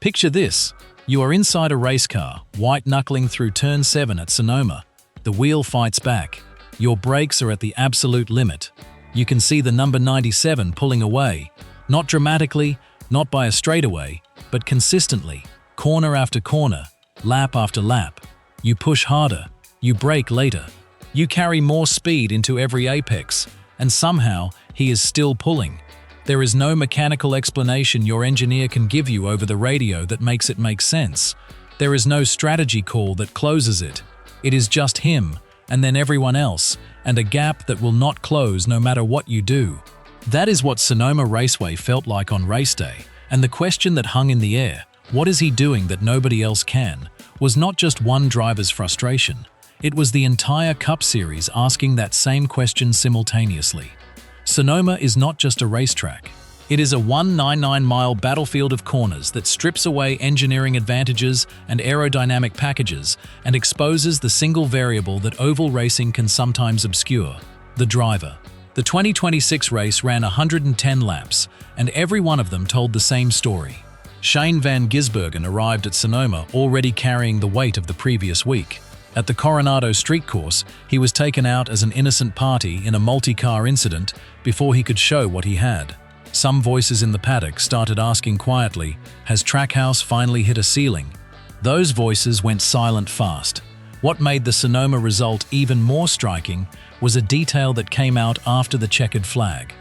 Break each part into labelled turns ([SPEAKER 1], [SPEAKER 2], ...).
[SPEAKER 1] Picture this. You are inside a race car, white-knuckling through Turn 7 at Sonoma. The wheel fights back. Your brakes are at the absolute limit. You can see the number 97 pulling away. Not dramatically, not by a straightaway, but consistently, corner after corner, lap after lap. You push harder. You brake later. You carry more speed into every apex, and somehow he is still pulling. There is no mechanical explanation your engineer can give you over the radio that makes it make sense. There is no strategy call that closes it. It is just him, and then everyone else, and a gap that will not close no matter what you do. That is what Sonoma Raceway felt like on race day, and the question that hung in the air, what is he doing that nobody else can, was not just one driver's frustration. It was the entire Cup Series asking that same question simultaneously. Sonoma is not just a racetrack. It is a 199-mile battlefield of corners that strips away engineering advantages and aerodynamic packages and exposes the single variable that oval racing can sometimes obscure: the driver. The 2026 race ran 110 laps, and every one of them told the same story. Shane van Gisbergen arrived at Sonoma already carrying the weight of the previous week. At the Coronado Street Course, he was taken out as an innocent party in a multi-car incident before he could show what he had. Some voices in the paddock started asking quietly, has Trackhouse finally hit a ceiling? Those voices went silent fast. What made the Sonoma result even more striking was a detail that came out after the checkered flag.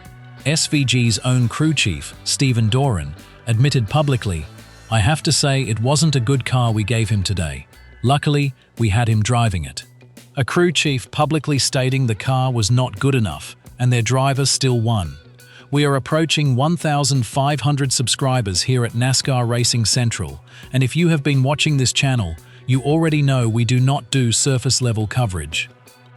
[SPEAKER 1] SVG's own crew chief, Stephen Doran, admitted publicly, "I have to say it wasn't a good car we gave him today. Luckily, we had him driving it." A crew chief publicly stating the car was not good enough, and their driver still won. We are approaching 1,500 subscribers here at NASCAR Racing Central, and if you have been watching this channel, you already know we do not do surface-level coverage.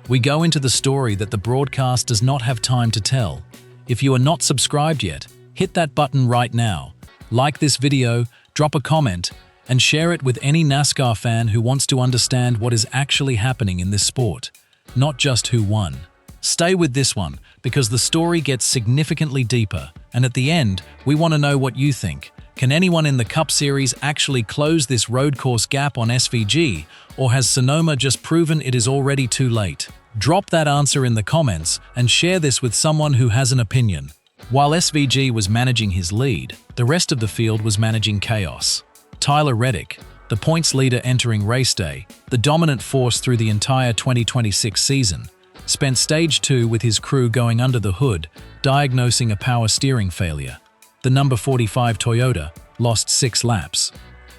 [SPEAKER 1] We go into the story that the broadcast does not have time to tell. If you are not subscribed yet, hit that button right now. Like this video, drop a comment, and share it with any NASCAR fan who wants to understand what is actually happening in this sport, not just who won. Stay with this one, because the story gets significantly deeper, and at the end, we want to know what you think. Can anyone in the Cup Series actually close this road course gap on SVG, or has Sonoma just proven it is already too late? Drop that answer in the comments and share this with someone who has an opinion. While SVG was managing his lead, the rest of the field was managing chaos. Tyler Reddick, the points leader entering race day, the dominant force through the entire 2026 season, spent Stage 2 with his crew going under the hood, diagnosing a power steering failure. The number 45 Toyota lost 6 laps.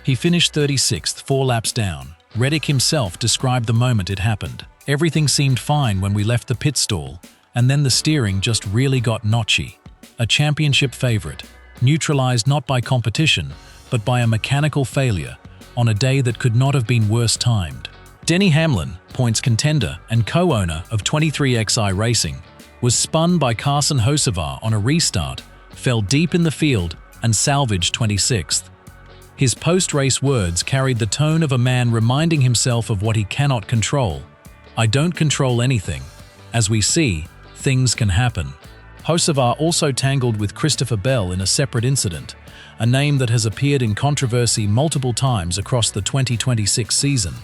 [SPEAKER 1] He finished 36th, 4 laps down. Reddick himself described the moment it happened. "Everything seemed fine when we left the pit stall, and then the steering just really got notchy. A championship favorite, neutralized not by competition, but by a mechanical failure, on a day that could not have been worse timed." Denny Hamlin, points contender and co-owner of 23XI Racing, was spun by Carson Hocevar on a restart, fell deep in the field, and salvaged 26th. His post-race words carried the tone of a man reminding himself of what he cannot control. "I don't control anything. As we see, things can happen." Hocevar also tangled with Christopher Bell in a separate incident, a name that has appeared in controversy multiple times across the 2026 season.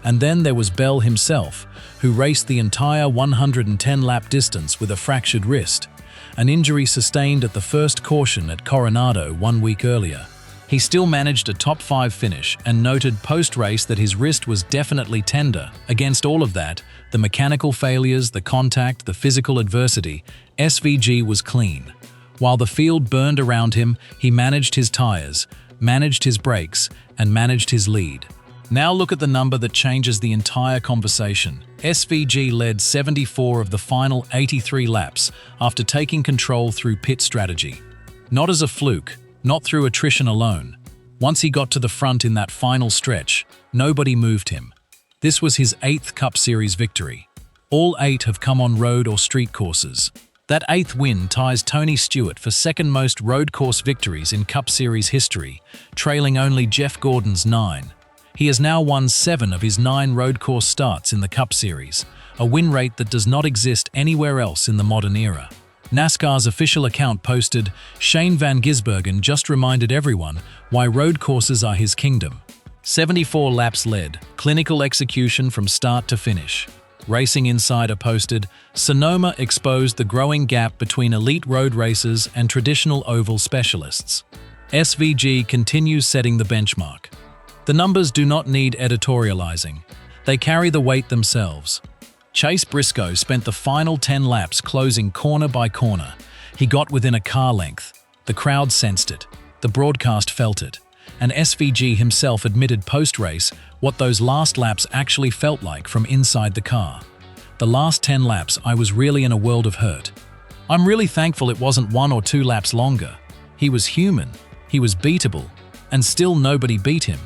[SPEAKER 1] And then there was Bell himself, who raced the entire 110-lap distance with a fractured wrist, an injury sustained at the first caution at Coronado 1 week earlier. He still managed a top 5 finish and noted post-race that his wrist was definitely tender. Against all of that, the mechanical failures, the contact, the physical adversity, SVG was clean. While the field burned around him, he managed his tires, managed his brakes, and managed his lead. Now look at the number that changes the entire conversation. SVG led 74 of the final 83 laps after taking control through pit strategy. Not as a fluke, not through attrition alone. Once he got to the front in that final stretch, nobody moved him. This was his 8th Cup Series victory. All 8 have come on road or street courses. That 8th win ties Tony Stewart for second most road course victories in Cup Series history, trailing only Jeff Gordon's 9. He has now won 7 of his 9 road course starts in the Cup Series, a win rate that does not exist anywhere else in the modern era. NASCAR's official account posted, "Shane Van Gisbergen just reminded everyone why road courses are his kingdom. 74 laps led, clinical execution from start to finish." Racing Insider posted, "Sonoma exposed the growing gap between elite road racers and traditional oval specialists. SVG continues setting the benchmark." The numbers do not need editorializing. They carry the weight themselves. Chase Briscoe spent the final 10 laps closing corner by corner. He got within a car length. The crowd sensed it. The broadcast felt it. And SVG himself admitted post-race what those last laps actually felt like from inside the car. "The last 10 laps, I was really in a world of hurt. I'm really thankful it wasn't 1 or 2 laps longer. He was human, he was beatable, and still nobody beat him."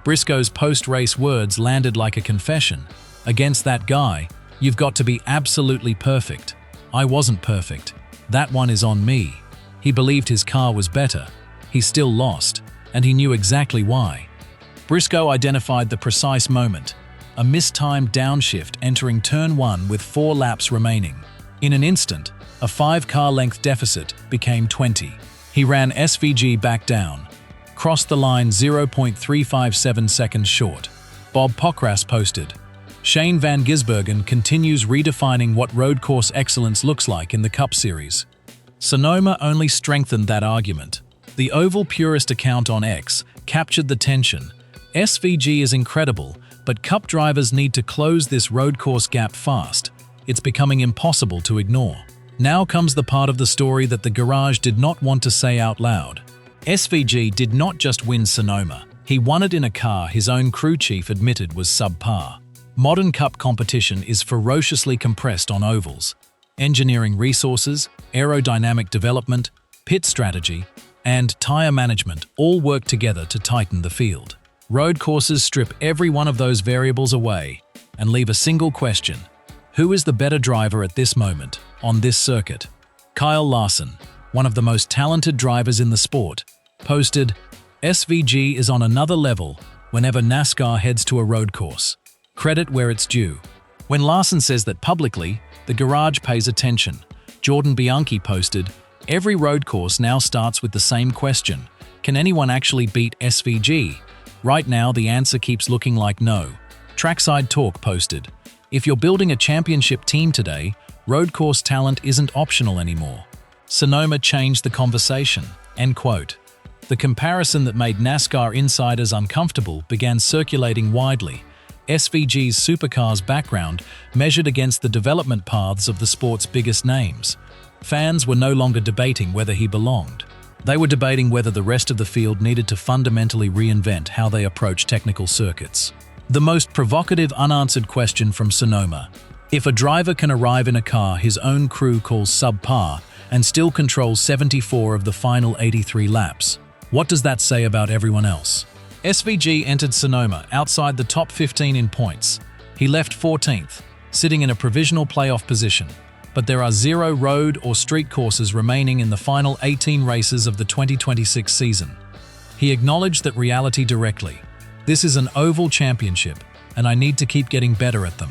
[SPEAKER 1] Briscoe's post-race words landed like a confession. "Against that guy, you've got to be absolutely perfect. I wasn't perfect. That one is on me." He believed his car was better. He still lost, and he knew exactly why. Briscoe identified the precise moment, a mistimed downshift entering turn 1 with 4 laps remaining. In an instant, a 5-car length deficit became 20. He ran SVG back down, crossed the line 0.357 seconds short. Bob Pockrass posted, "Shane Van Gisbergen continues redefining what road course excellence looks like in the Cup Series." Sonoma only strengthened that argument. The Oval Purist account on X captured the tension. "SVG is incredible, but Cup drivers need to close this road course gap fast. It's becoming impossible to ignore." Now comes the part of the story that the garage did not want to say out loud. SVG did not just win Sonoma. He won it in a car his own crew chief admitted was subpar. Modern Cup competition is ferociously compressed on ovals. Engineering resources, aerodynamic development, pit strategy, and tire management all work together to tighten the field. Road courses strip every one of those variables away and leave a single question: who is the better driver at this moment, on this circuit? Kyle Larson, one of the most talented drivers in the sport, posted, "SVG is on another level whenever NASCAR heads to a road course. Credit where it's due." When Larson says that publicly, the garage pays attention. Jordan Bianchi posted, "Every road course now starts with the same question. Can anyone actually beat SVG? Right now, the answer keeps looking like no." Trackside Talk posted, "If you're building a championship team today, road course talent isn't optional anymore. Sonoma changed the conversation." End quote. The comparison that made NASCAR insiders uncomfortable began circulating widely. SVG's supercar's background measured against the development paths of the sport's biggest names. Fans were no longer debating whether he belonged. They were debating whether the rest of the field needed to fundamentally reinvent how they approach technical circuits. The most provocative unanswered question from Sonoma: if a driver can arrive in a car his own crew calls subpar and still control 74 of the final 83 laps, what does that say about everyone else? SVG entered Sonoma outside the top 15 in points. He left 14th, sitting in a provisional playoff position, but there are 0 road or street courses remaining in the final 18 races of the 2026 season. He acknowledged that reality directly: "This is an oval championship, and I need to keep getting better at them."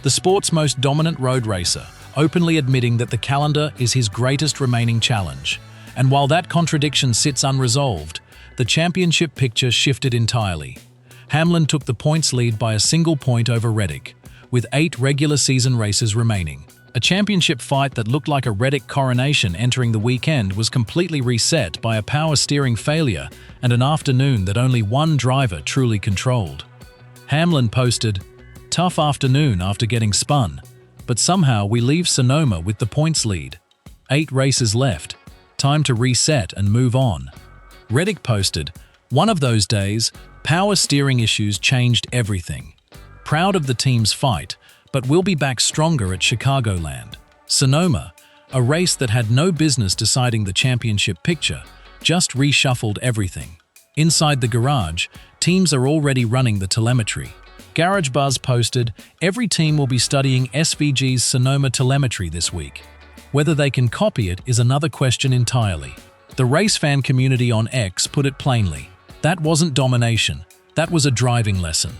[SPEAKER 1] The sport's most dominant road racer, openly admitting that the calendar is his greatest remaining challenge. And while that contradiction sits unresolved, the championship picture shifted entirely. Hamlin took the points lead by a single point over Reddick, with 8 regular season races remaining. A championship fight that looked like a Reddick coronation entering the weekend was completely reset by a power steering failure and an afternoon that only one driver truly controlled. Hamlin posted, "Tough afternoon after getting spun, but somehow we leave Sonoma with the points lead. 8 races left. Time to reset and move on." Reddick posted, "One of those days, power steering issues changed everything. Proud of the team's fight, but we'll be back stronger at Chicagoland." Sonoma, a race that had no business deciding the championship picture, just reshuffled everything. Inside the garage, teams are already running the telemetry. Garage Buzz posted, "Every team will be studying SVG's Sonoma telemetry this week. Whether they can copy it is another question entirely." The race fan community on X put it plainly: that wasn't domination, that was a driving lesson.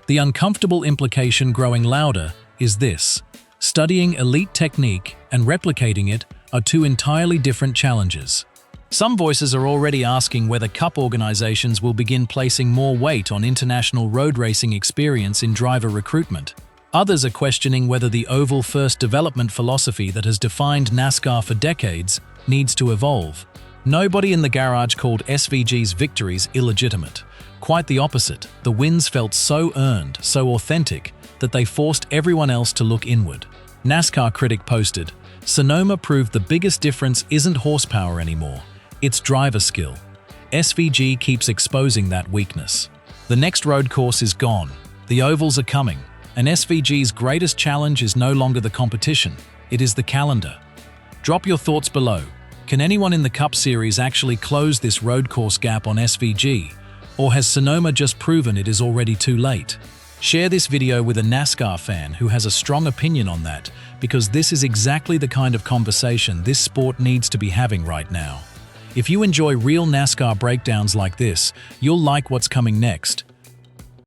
[SPEAKER 1] The uncomfortable implication growing louder is this: studying elite technique and replicating it are two entirely different challenges. Some voices are already asking whether Cup organizations will begin placing more weight on international road racing experience in driver recruitment. Others are questioning whether the oval-first development philosophy that has defined NASCAR for decades needs to evolve. Nobody in the garage called SVG's victories illegitimate. Quite the opposite, the wins felt so earned, so authentic, that they forced everyone else to look inward. NASCAR critic posted, "Sonoma proved the biggest difference isn't horsepower anymore, it's driver skill. SVG keeps exposing that weakness. The next road course is gone, the ovals are coming, and SVG's greatest challenge is no longer the competition, it is the calendar." Drop your thoughts below. Can anyone in the Cup Series actually close this road course gap on SVG? Or has Sonoma just proven it is already too late? Share this video with a NASCAR fan who has a strong opinion on that, because this is exactly the kind of conversation this sport needs to be having right now. If you enjoy real NASCAR breakdowns like this, you'll like what's coming next.